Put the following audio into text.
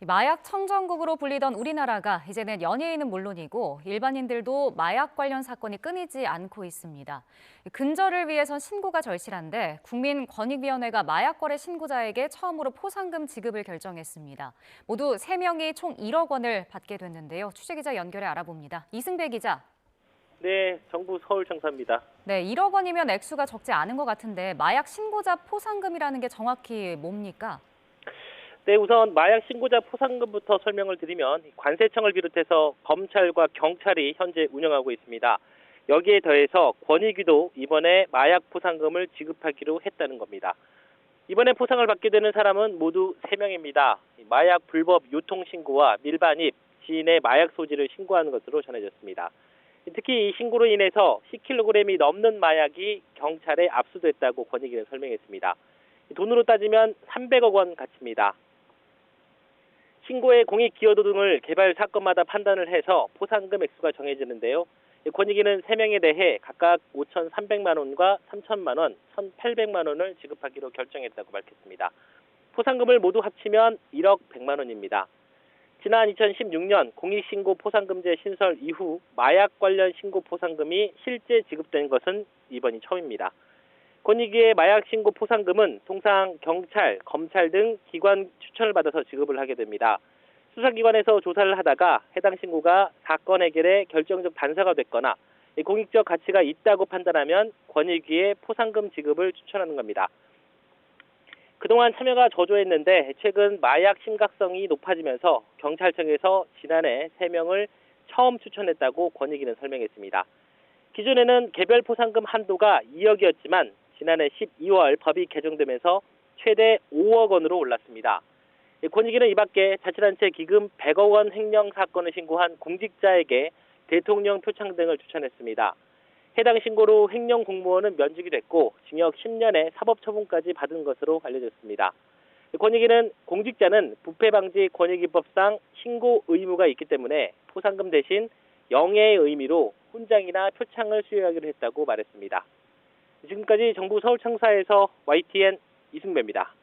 마약 청정국으로 불리던 우리나라가 이제는 연예인은 물론이고 일반인들도 마약 관련 사건이 끊이지 않고 있습니다. 근절을 위해선 신고가 절실한데 국민권익위원회가 마약 거래 신고자에게 처음으로 포상금 지급을 결정했습니다. 모두 3명이 총 1억 원을 받게 됐는데요. 취재기자 연결해 알아봅니다. 이승배 기자. 네, 정부 서울청사입니다. 네, 1억 원이면 액수가 적지 않은 것 같은데 마약 신고자 포상금이라는 게 정확히 뭡니까? 네, 우선 마약 신고자 포상금부터 설명을 드리면 관세청을 비롯해서 검찰과 경찰이 현재 운영하고 있습니다. 여기에 더해서 권익위도 이번에 마약 포상금을 지급하기로 했다는 겁니다. 이번에 포상을 받게 되는 사람은 모두 3명입니다. 마약 불법 유통 신고와 밀반입, 지인의 마약 소지를 신고하는 것으로 전해졌습니다. 특히 이 신고로 인해서 10kg이 넘는 마약이 경찰에 압수됐다고 권익위는 설명했습니다. 돈으로 따지면 300억 원 가치입니다. 신고의 공익 기여도 등을 개발 사건마다 판단을 해서 포상금 액수가 정해지는데요. 권익위는 3명에 대해 각각 5,300만 원과 3,000만 원, 1,800만 원을 지급하기로 결정했다고 밝혔습니다. 포상금을 모두 합치면 1억 100만 원입니다. 지난 2016년 공익신고 포상금제 신설 이후 마약 관련 신고 포상금이 실제 지급된 것은 이번이 처음입니다. 권익위의 마약 신고 포상금은 통상 경찰, 검찰 등 기관 추천을 받아서 지급을 하게 됩니다. 수사기관에서 조사를 하다가 해당 신고가 사건 해결에 결정적 단서가 됐거나 공익적 가치가 있다고 판단하면 권익위의 포상금 지급을 추천하는 겁니다. 그동안 참여가 저조했는데 최근 마약 심각성이 높아지면서 경찰청에서 지난해 3명을 처음 추천했다고 권익위는 설명했습니다. 기존에는 개별 포상금 한도가 2억이었지만 지난해 12월 법이 개정되면서 최대 5억 원으로 올랐습니다. 권익위는 이 밖에 자치단체 기금 100억 원 횡령 사건을 신고한 공직자에게 대통령 표창 등을 추천했습니다. 해당 신고로 횡령 공무원은 면직이 됐고 징역 10년의 사법처분까지 받은 것으로 알려졌습니다. 권익위는 공직자는 부패방지 권익위법상 신고 의무가 있기 때문에 포상금 대신 영예의 의미로 훈장이나 표창을 수여하기로 했다고 말했습니다. 지금까지 정부 서울청사에서 YTN 이승배입니다.